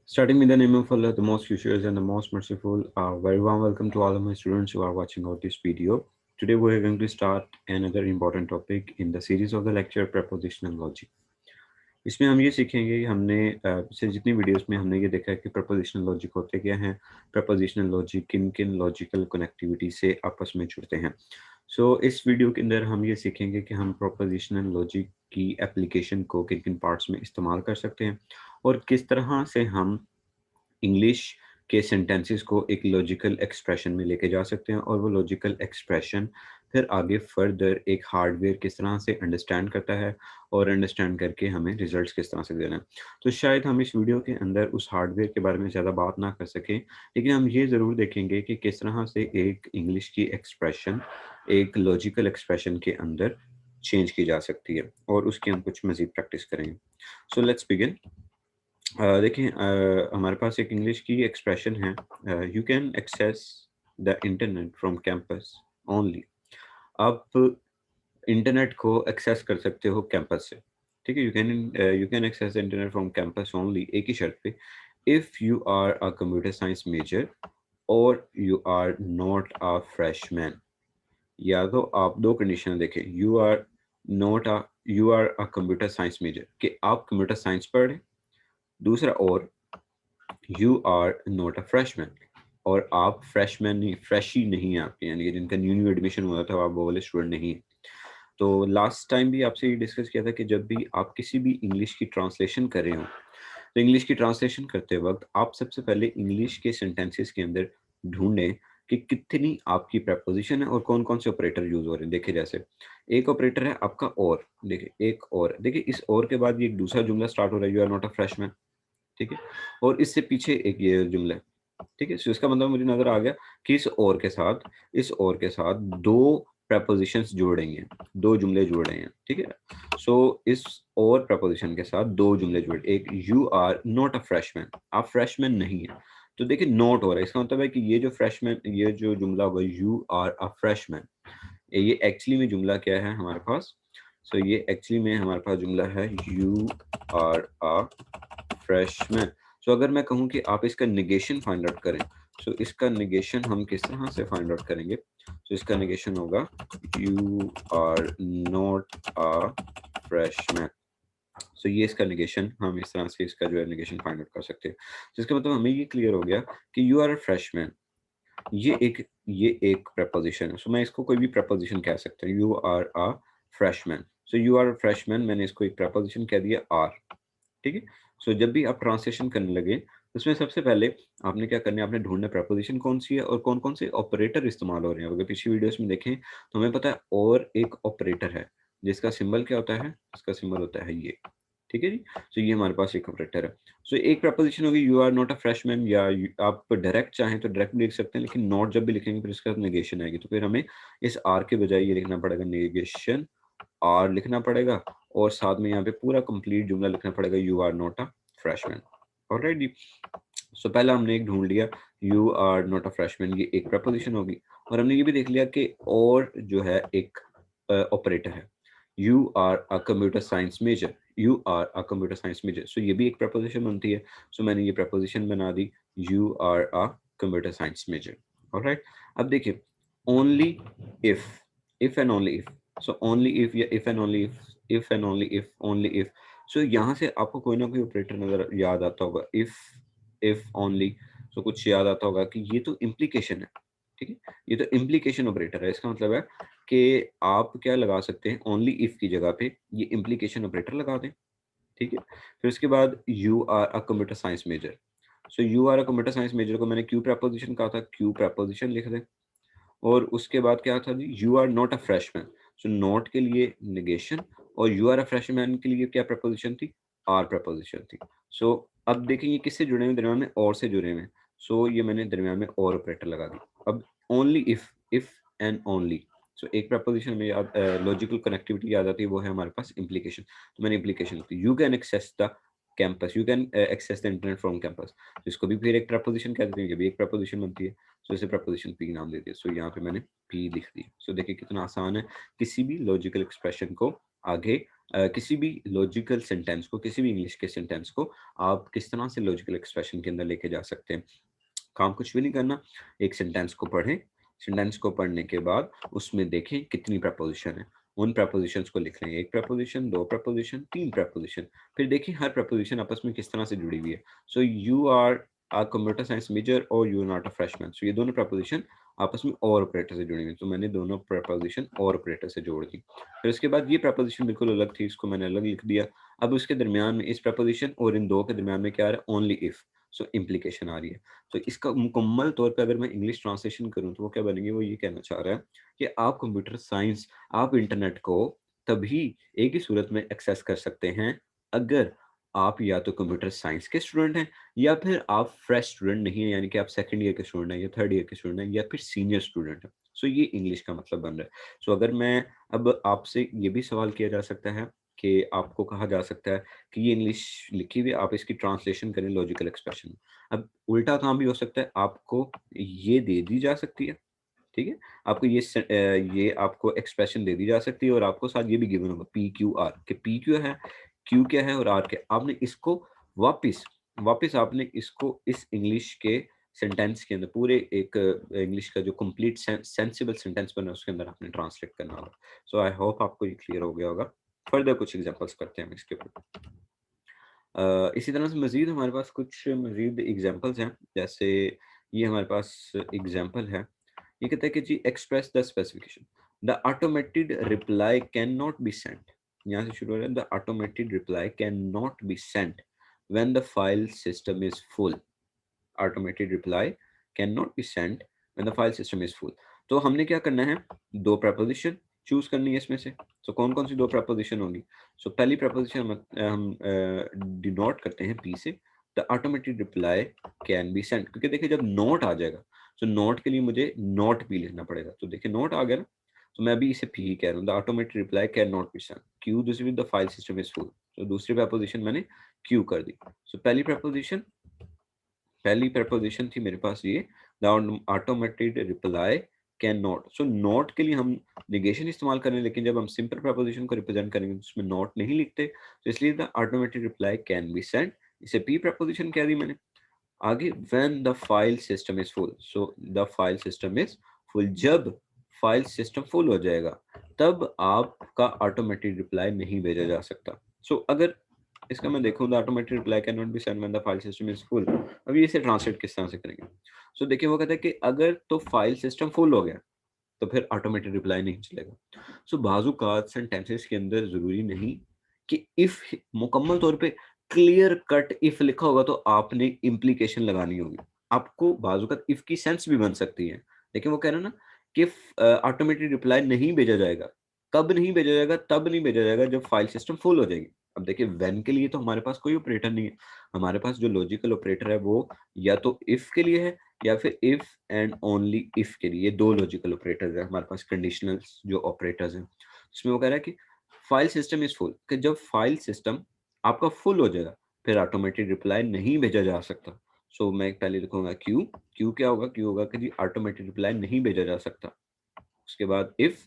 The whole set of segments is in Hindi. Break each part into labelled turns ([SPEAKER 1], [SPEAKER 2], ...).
[SPEAKER 1] Starting with the name of Allah, the most gracious and the most merciful. Very warm welcome to all of my students who are watching out this video. Today we are going to start another important topic in the series of the lecture prepositional logic. इसमें हम ये सीखेंगे हमने पिछले जितनी वीडियोस में हमने ये देखा है कि प्रपोजिशनल लॉजिक होते क्या हैं, प्रपोजिशनल लॉजिक किन किन लॉजिकल कनेक्टिविटी से आपस में जुड़ते हैं. इस वीडियो के अंदर हम ये सीखेंगे कि हम प्रपोजिशनल लॉजिक की एप्लीकेशन को किन किन पार्ट्स में इस्तेमाल कर सकते हैं और किस तरह से हम इंग्लिश के सेंटेंसेस को एक लॉजिकल एक्सप्रेशन में लेके जा सकते हैं और वो लॉजिकल एक्सप्रेशन फिर आगे फर्दर एक हार्डवेयर किस तरह से अंडरस्टैंड करता है और अंडरस्टैंड करके हमें रिजल्ट्स किस तरह से देना है. तो शायद हम इस वीडियो के अंदर उस हार्डवेयर के बारे में ज़्यादा बात ना कर सकें, लेकिन हम ये ज़रूर देखेंगे कि किस तरह से एक इंग्लिश की एक्सप्रेशन एक लॉजिकल एक्सप्रेशन के अंदर चेंज की जा सकती है और उसकी हम कुछ मज़ीद प्रैक्टिस करेंगे. So let's begin. देखिए हमारे पास एक इंग्लिश की एक्सप्रेशन है, you can access the internet from campus only. आप इंटरनेट को एक्सेस कर सकते हो कैंपस से, ठीक है. You can access the internet from campus only, एक ही शर्त पे, if you are a computer science major और you are not a freshman. या तो आप दो कंडीशन देखें, you are a computer science major कि आप कंप्यूटर साइंस पढ़ रहे हैं. दूसरा, और you are not a freshman और आप फ्रेशमैन नहीं, फ्रेशी नहीं है आपके, यानी कि जिनका न्यू एडमिशन हुआ था आप वो वाले स्टूडेंट नहीं है. तो लास्ट टाइम भी आपसे ये डिस्कस किया था कि जब भी आप किसी भी इंग्लिश की ट्रांसलेशन कर रहे हो तो इंग्लिश की ट्रांसलेशन करते वक्त आप सबसे पहले इंग्लिश के सेंटेंसेस के अंदर ढूंढें कि कितनी आपकी प्रपोजिशन है और कौन कौन से ऑपरेटर यूज हो रहे हैं. देखिए जैसे एक ऑपरेटर है आपका और, देखिए एक और, देखिए इस और के बाद ये एक दूसरा जुमला स्टार्ट हो रहा है, you are not a freshman, ठीक है. और इससे पीछे एक ये जुमला है, ठीक है. सो इसका मतलब मुझे नजर आ गया कि इस और के साथ दो प्रपोजिशंस जोड़ेंगे, दो जुमले जोड़ रहे हैं, ठीक है. सो इस और प्रपोजिशन के साथ दो जुमले जोड़, एक you are not a freshman, आप फ्रेशमैन नहीं है. तो देखिए नॉट हो रहा है, इसका मतलब है कि ये जो फ्रेशमैन, ये जो जुमला होगा यू आर अ फ्रेशमैन, ये एक्चुअली में जुमला क्या है हमारे पास. ये एक्चुअली में हमारे पास जुमला है यू आर अ फ्रेशमैन. अगर मैं कहूँ कि आप इसका निगेशन फाइंड आउट करें, इसका निगेशन हम किस तरह से फाइंड आउट करेंगे. इसका निगेशन होगा you are not a freshman. ये इसका निगेशन हम इस तरह से इसका जो है निगेशन फाइंड आउट कर सकते हैं. इसका मतलब हमें ये क्लियर हो गया कि यू आर अ फ्रेशमैन ये एक प्रपोजिशन है. मैं इसको कोई भी प्रपोजिशन कह सकता हूँ, you are a freshman. You are a freshman, मैंने इसको एक प्रपोजिशन कह दिया आर, ठीक है. जब भी आप ट्रांसलेशन करने लगे तो उसमें सबसे पहले आपने क्या करना है, आपने ढूंढना प्रपोजिशन कौन सी है और कौन कौन से ऑपरेटर इस्तेमाल हो रहे हैं. अगर पिछली वीडियोस में देखें तो हमें पता है और एक ऑपरेटर है जिसका सिंबल क्या होता है, इसका सिंबल होता है ये, ठीक है जी. ये हमारे पास एक ऑपरेटर है. एक प्रपोजिशन होगी you are not a freshman, या आप डायरेक्ट चाहें तो डायरेक्ट भी लिख सकते हैं, लेकिन नॉट जब भी लिखेंगे फिर इसका नेगेशन आएगी, तो फिर हमें इस आर के बजाय ये लिखना पड़ेगा, नेगेशन आर लिखना पड़ेगा और साथ में यहाँ पे पूरा कंप्लीट जुमला लिखना पड़ेगा, you are not a freshman. Alright जी. पहला हमने एक ढूंढ लिया you are not a freshman, ये एक प्रपोजिशन होगी. और हमने ये भी देख लिया कि और जो है एक ऑपरेटर है, you are a computer science major, you are a computer science major. ये भी एक प्रपोजिशन बनती है. मैंने ये प्रपोजिशन बना दी, you are a computer science major. Alright. अब देखिए only if and only if. Only if या if and only if and only if. यहाँ से आपको कोई ना कोई ऑपरेटर नजर याद आता होगा, इफ ओनली. कुछ याद आता होगा कि ये तो इम्प्लीकेशन है, ठीक है. ये तो इम्प्लीकेशन ऑपरेटर है. इसका मतलब है कि आप क्या लगा सकते हैं, ओनली इफ की जगह पे ये इम्प्लीकेशन ऑपरेटर लगा दें, ठीक है. फिर उसके बाद you are a computer science major. You are a computer science major को मैंने क्यू प्रपोजिशन कहा था, क्यू प्रपोजिशन लिख दें. और उसके बाद क्या था जी, you are not a freshman. Not के लिए निगेशन और यू आर अ फ्रेशमैन के लिए क्या प्रपोजिशन थी, आर प्रपोजिशन थी. अब देखें ये किससे जुड़े हुए, दरम्यान में और से जुड़े हुए हैं. ये मैंने दरम्यान में और ऑपरेटर लगा दी. अब ओनली इफ एंड ओनली. एक प्रपोजिशन में याद लॉजिकल कनेक्टिविटी याद आती है, वो है हमारे पास इम्प्लीकेशन. मैंने इम्प्लीकेशन लिखी, you can access the campus, you can access the internet from campus. इसको भी फिर एक प्रपोजिशन कह देते हैं, ये भी एक प्रपोजिशन बनती है. इसे प्रपोजिशन पी नाम दे दिया. यहाँ पे मैंने पी लिख दिया. देखिए कितना आसान है किसी भी लॉजिकल एक्सप्रेशन को आगे किसी भी लॉजिकल सेंटेंस को, किसी भी इंग्लिश के सेंटेंस को आप किस तरह से लॉजिकल एक्सप्रेशन के अंदर लेके जा सकते हैं। काम कुछ भी नहीं करना, एक सेंटेंस को पढ़ें, सेंटेंस को पढ़ने के बाद उसमें देखें कितनी प्रपोजिशन है, उन प्रपोजिशंस को लिख लें, एक प्रपोजिशन, दो प्रपोजिशन, तीन प्रपोजिशन, फिर देखिए हर प्रपोजिशन आपस में किस तरह से जुड़ी हुई है। So you are a computer science major और you are not a freshman. So ये दोनों प्रपोजिशन आपस में और ऑपरेटर से जुड़ी हुई, तो मैंने दोनों प्रपोजिशन और ऑपरेटर से जोड़ दी। फिर उसके बाद ये प्रपोजिशन बिल्कुल अलग थी, इसको मैंने अलग लिख दिया। अब उसके दरमियान में इस प्रपोजिशन और इन दो के दरमियान में क्या आ रहा है, ओनली इफ। सो इम्प्लीकेशन आ रही है। तो इसका मुकम्मल तौर पे अगर मैं इंग्लिश ट्रांसलेशन करूँ तो वो क्या बनेगी, वो ये कहना चाह रहा है कि आप कंप्यूटर साइंस, आप इंटरनेट को तभी एक ही सूरत में एक्सेस कर सकते हैं अगर आप या तो कंप्यूटर साइंस के स्टूडेंट हैं या फिर आप फ्रेश स्टूडेंट नहीं है, यानी कि आप सेकंड ईयर के स्टूडेंट हैं या थर्ड ईयर के स्टूडेंट हैं या फिर सीनियर स्टूडेंट हैं। सो ये इंग्लिश का मतलब बन रहा है। सो अगर मैं अब आपसे ये भी सवाल किया जा सकता है कि आपको कहा जा सकता है कि ये इंग्लिश लिखी हुई है, आप इसकी ट्रांसलेशन करें लॉजिकल एक्सप्रेशन। अब उल्टा काम भी हो सकता है, आपको ये दे दी जा सकती है, ठीक है? आपको ये आपको एक्सप्रेशन दे दी जा सकती है और आपको साथ ये भी गिवन होगा पी क्यू आर, कि पी क्यू है, क्यू क्या है और आर क्या है। आपने इसको वापिस वापिस आपने इसको इस इंग्लिश के सेंटेंस के अंदर पूरे एक इंग्लिश का जो कंप्लीट सेंसिबल सेंटेंस बना है उसके अंदर आपने ट्रांसलेट करना होगा। सो आई होप आपको ये क्लियर हो गया होगा। फर्दर कुछ एग्जांपल्स करते हैं हम इसके ऊपर। इसी तरह से मज़ीद हमारे पास कुछ मज़ीद एग्जांपल्स हैं, जैसे ये हमारे पास एग्जांपल है। ये कहता है कि जी express the specification, the automated reply can not be sent. यहाँ से शुरू हो रहा है, the automated reply can not be sent when the file system is full. Automated reply can not be sent when the file system is full. तो हमने क्या करना है, दो प्रपोजिशन चूज करनी है इसमें से। तो कौन कौन सी दो प्रपोजिशन होंगी? सो पहली प्रपोजिशन हम डिनोट करते हैं पी से, the automated reply can be sent, क्योंकि देखिए जब नोट आ जाएगा तो नोट के लिए मुझे नोट पी लिखना पड़ेगा। तो देखिए नोट आ गया ना, तो मैं अभी इसे पी ही कह रहा हूँ, the automated reply can not be sent. क्यू दूसरी, the file system is full. तो दूसरी प्रपोजिशन मैंने क्यू कर दी। सो पहली प्रपोजिशन थी मेरे पास ये, the automated reply can not. So not के लिए हम नेगेशन इस्तेमाल करें, लेकिन जब हम सिंपल प्रपोजिशन को रिप्रेजेंट करेंगे तो उसमें नॉट नहीं लिखते, तो इसलिए the automated reply can be sent, इसे पी प्रपोजिशन कह दी मैंने। आगे when the file system is full, so the file system is full, जब फाइल सिस्टम फुल हो जाएगा तब आपका ऑटोमेटेड रिप्लाई नहीं भेजा जा सकता। सो अगर इसका मैं देखूं, the automated reply can not be sent when the file system is full, अभी इसे ट्रांसलेट किस तरह से करेंगे? सो देखिए वो कहता है कि अगर तो फाइल सिस्टम फुल हो गया तो फिर ऑटोमेटेड रिप्लाई नहीं चलेगा। सो बाजुकात सेंटेंसेस के अंदर जरूरी नहीं कि इफ मुकम्मल तौर पे क्लियर कट इफ लिखा होगा तो आपने इम्प्लीकेशन लगानी होगी। आपको बाजुकात इफ की सेंस भी बन सकती है, लेकिन वो कह रहा है ना कि ऑटोमेटेड रिप्लाई नहीं भेजा जाएगा। कब नहीं भेजा जाएगा? तब नहीं भेजा जाएगा जब फाइल सिस्टम फुल हो जाएगी। अब देखिए व्हेन के लिए तो हमारे पास कोई ऑपरेटर नहीं है, हमारे पास जो लॉजिकल ऑपरेटर है वो या तो इफ के लिए है या फिर इफ एंड ओनली इफ के लिए। ये दो लॉजिकल ऑपरेटर्स हैं हमारे पास, कंडीशनल जो ऑपरेटर्स हैं। इसमें वो कह रहा है कि फाइल सिस्टम इज फुल, कि जब फाइल सिस्टम आपका फुल हो जाएगा फिर ऑटोमेटेड रिप्लाई नहीं भेजा जा सकता। सो मैं पहले लिखूंगा क्यू। क्यू क्या होगा? क्यू होगा कि जी ऑटोमेटेड रिप्लाई नहीं भेजा जा सकता। उसके बाद इफ,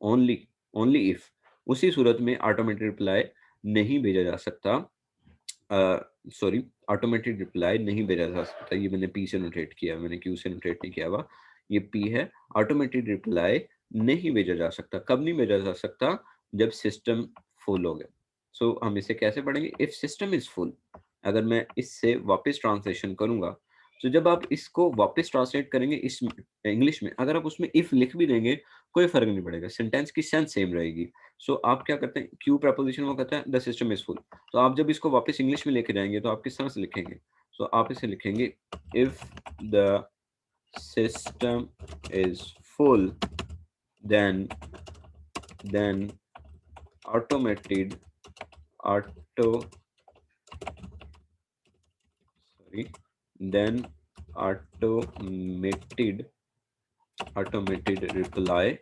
[SPEAKER 1] ओनली, ओनली इफ, उसी सूरत में ऑटोमेटेड रिप्लाई नहीं भेजा जा सकता। सॉरी, ऑटोमेटेड रिप्लाई नहीं भेजा जा सकता, ये मैंने पी से नोटेट किया, मैंने क्यू से नोटेट नहीं किया हुआ, ये पी है। ऑटोमेटेड रिप्लाई नहीं भेजा जा सकता, कब नहीं भेजा जा सकता? जब सिस्टम फुल हो गया। सो हम इसे कैसे पढ़ेंगे? If system is full. अगर मैं इससे वापस ट्रांसलेशन करूंगा, तो जब आप इसको वापस ट्रांसलेट करेंगे इस इंग्लिश में, अगर आप उसमें इफ लिख भी देंगे कोई फर्क नहीं पड़ेगा, सेंटेंस की सेंस सेम रहेगी। सो आप क्या करते हैं, क्यू प्रपोजिशन वो कहता है द सिस्टम इज फुल। तो आप जब इसको वापस इंग्लिश में लेके जाएंगे तो आप किस तरह से लिखेंगे? सो आप इसे लिखेंगे if the system is full then then automated auto sorry then automated automated reply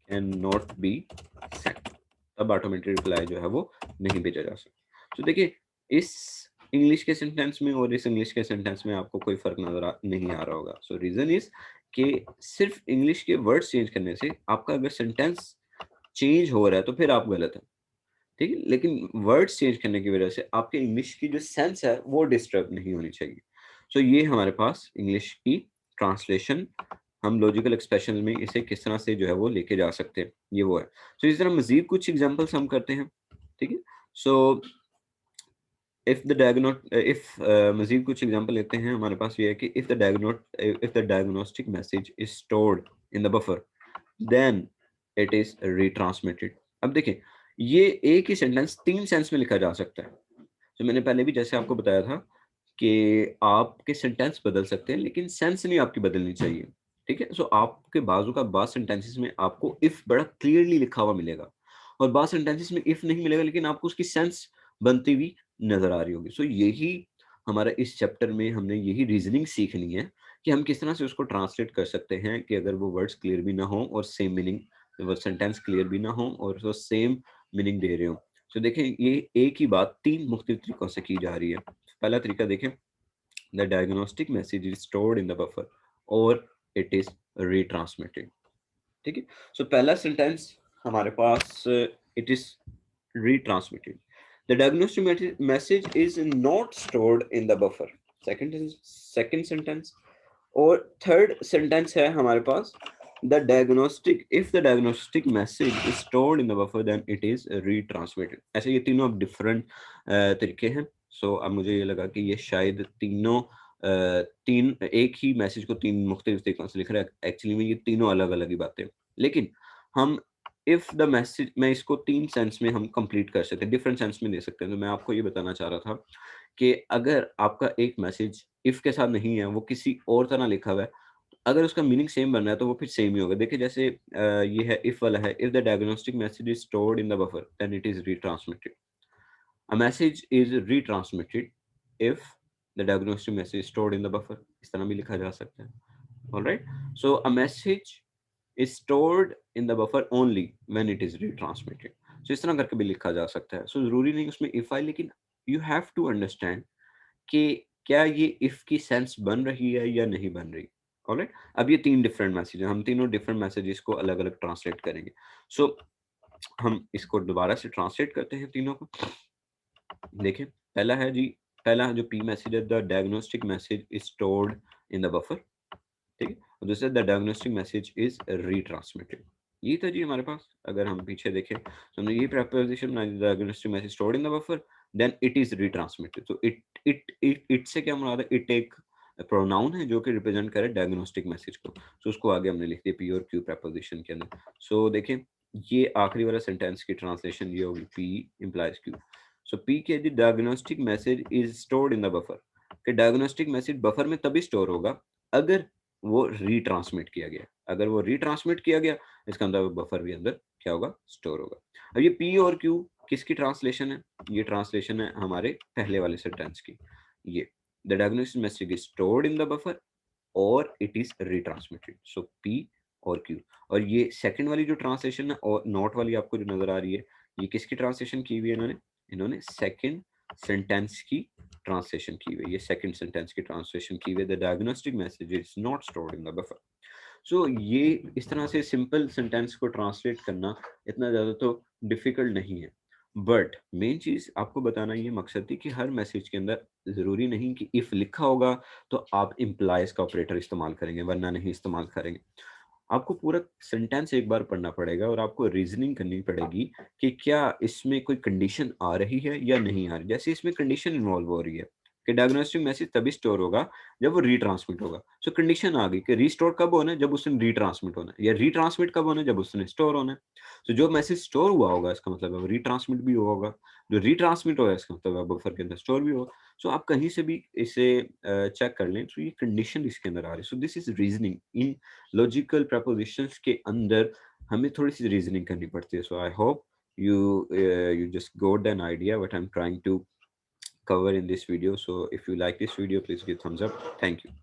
[SPEAKER 1] can not be sent. तब ऑटोमेटेड रिप्लाई जो है वो नहीं भेजा जा सकता। तो देखिए इस इंग्लिश के सेंटेंस में और इस इंग्लिश के सेंटेंस में आपको कोई फर्क नहीं आ रहा होगा। सो रीजन इज कि सिर्फ इंग्लिश के वर्ड्स चेंज करने से आपका अगर सेंटेंस चेंज हो रहा है तो फिर आप गलत है, ठीक है। लेकिन वर्ड्स चेंज करने की वजह से आपके इंग्लिश की जो सेंस है वो डिस्टर्ब नहीं होनी चाहिए। सो ये हमारे पास इंग्लिश की ट्रांसलेशन, हम लॉजिकल एक्सप्रेशन में इसे किस तरह से जो है वो लेके जा सकते हैं, ये वो है। सो इस तरह मजीद कुछ एग्जांपल्स हम करते हैं, ठीक है। सो इफ द डायग्नोट इफ मजीद कुछ एग्जांपल लेते हैं, हमारे पास ये है कि if the diagnostic message is stored in the buffer then it is retransmitted. अब देखिए, ये एक ही सेंटेंस तीन सेंस में लिखा जा सकता है। तो मैंने पहले भी जैसे आपको बताया था कि आपके सेंटेंस बदल सकते हैं लेकिन सेंस नहीं आपकी बदलनी चाहिए, ठीक है। सो आपके बाजू का बाद सेंटेंसेस में आपको इफ बड़ा क्लियरली लिखा हुआ मिलेगा, और बाद सेंटेंसेस में इफ नहीं मिलेगा लेकिन आपको उसकी सेंस बनती हुई नजर आ रही होगी। सो यही हमारा इस चैप्टर में हमने यही रीजनिंग सीखनी है कि हम किस तरह से उसको ट्रांसलेट कर सकते हैं कि अगर वो वर्ड्स क्लियर भी ना हो और सेम मीनिंग, वो सेंटेंस क्लियर भी ना हो और वो सेम मीनिंग दे रहे हो। तो देखें, ये एक ही बात तीन मुख्तलिफ तरीकों से की जा रही है। पहला तरीका देखें, the diagnostic message is stored in the buffer और इट इज रिट्रांसमिटेड, ठीक है। सो पहला सेंटेंस हमारे पास it is retransmitted. The diagnostic message is not stored in the buffer. Second sentence और थर्ड सेंटेंस है हमारे पास, the diagnostic if the diagnostic message is stored in the buffer then it is retransmitted। ऐसे ये तीनों अब डिफरेंट तरीके हैं। सो अब मुझे ये लगा कि ये शायद तीनों तीन एक ही मैसेज को तीन मुख्तलिफ तरीकों से लिख रहा है, एक्चुअली में ये तीनों अलग अलग ही बातें, लेकिन हम इफ द मैसेज में इसको तीन सेंस में हम कंप्लीट कर सकते हैं, डिफरेंट सेंस में दे सकते हैं। तो मैं आपको ये बताना चाह रहा था कि अगर आपका एक मैसेज इफ के साथ नहीं है, वो किसी और तरह लिखा हुआ है, अगर उसका मीनिंग सेम बन रहा है तो वो फिर सेम ही होगा। देखिए जैसे ये है इफ वाला है, if the diagnostic message is stored in the buffer then it is retransmitted. A message is retransmitted if the diagnostic message stored in the buffer, इस तरह भी लिखा जा सकता है। Alright, so a message is stored in the buffer only when it is retransmitted। so इस तरह करके भी लिखा जा सकता है। so जरूरी नहीं उसमें if आए, लेकिन you have to understand कि क्या ये if की सेंस बन रही है या नहीं बन रही। ऑलराइट, अब ये तीन डिफरेंट मैसेज हैं, हम तीनों डिफरेंट मैसेजेस को अलग अलग ट्रांसलेट करेंगे। सो हम इसको दोबारा से ट्रांसलेट करते हैं तीनों को। देखें, पहला है जी, पहला जो पी मैसेज है, the diagnostic message is stored in the buffer, ठीक है। और दूसरा, the diagnostic message is retransmitted. ये था जी हमारे पास। अगर हम पीछे देखें तो हमने ये प्रेपोजिशन बनाई, the diagnostic message stored in the buffer then it is retransmitted. तो इट से क्या मुराद है, इट एक प्रोनाउन है जो कि रिप्रेजेंट करे डायग्नोस्टिक मैसेज को। सो उसको आगे हमने लिख दिया पी और क्यू प्रेपोजिशन के अंदर। सो देखें, ये आखिरी वाला सेंटेंस की ट्रांसलेशन ये होगी, पी इंप्लाइज क्यू। सो पी के the diagnostic message is stored in the buffer, कि डायग्नोस्टिक मैसेज बफर में तभी स्टोर होगा अगर वो रिट्रांसमिट किया गया। अगर वो रिट्रांसमिट किया गया, इसका मतलब बफर भी अंदर क्या होगा, स्टोर होगा। अब ये पी और क्यू किसकी ट्रांसलेशन है, ये ट्रांसलेशन है हमारे पहले वाले सेंटेंस की। ये the diagnostic message is stored in the buffer और it is retransmitted. So P और क्यू। और ये सेकंड वाली जो ट्रांसलेशन है और नोट वाली आपको जो नजर आ रही है, ये किसकी ट्रांसलेशन की हुई है, इन्होंने इन्होंने सेकंड सेंटेंस की ट्रांसलेशन की हुई है। ये सेकंड सेंटेंस की ट्रांसलेशन की हुई है, the diagnostic message is not stored in the buffer. So ये इस तरह से सिंपल सेंटेंस को ट्रांसलेट करना इतना ज़्यादा तो डिफ़िकल्ट नहीं है। बट मेन चीज़ आपको बताना ये मकसद थी कि हर मैसेज के अंदर ज़रूरी नहीं कि इफ़ लिखा होगा तो आप इम्प्लाइज का ऑपरेटर इस्तेमाल करेंगे, वरना नहीं इस्तेमाल करेंगे। आपको पूरा सेंटेंस एक बार पढ़ना पड़ेगा और आपको रीजनिंग करनी पड़ेगी कि क्या इसमें कोई कंडीशन आ रही है या नहीं आ रही। जैसे इसमें कंडीशन इन्वॉल्व हो रही है कि डायग्नोस्टिक मैसेज तभी स्टोर होगा जब वो रीट्रांसमिट होगा। सो कंडीशन आ गई कि रीस्टोर कब होना है, जब उसने रीट्रांसमिट होना है, या रीट्रांसमिट कब होना है, जब उसने स्टोर होना है। तो जो मैसेज स्टोर हुआ होगा इसका मतलब है वो रीट्रांसमिट भी हुआ होगा, जो रीट्रांसमिट होगा इसका मतलब है बफर के अंदर स्टोर भी होगा। सो आप कहीं से भी इसे चेक कर लें तो ये कंडीशन इसके अंदर आ रही है। So this is reasoning in logical propositions के अंदर हमें थोड़ी सी रीजनिंग करनी पड़ती है। So I hope you just got an idea what I'm trying to cover in this video. So if you like this video, please give thumbs up. Thank you.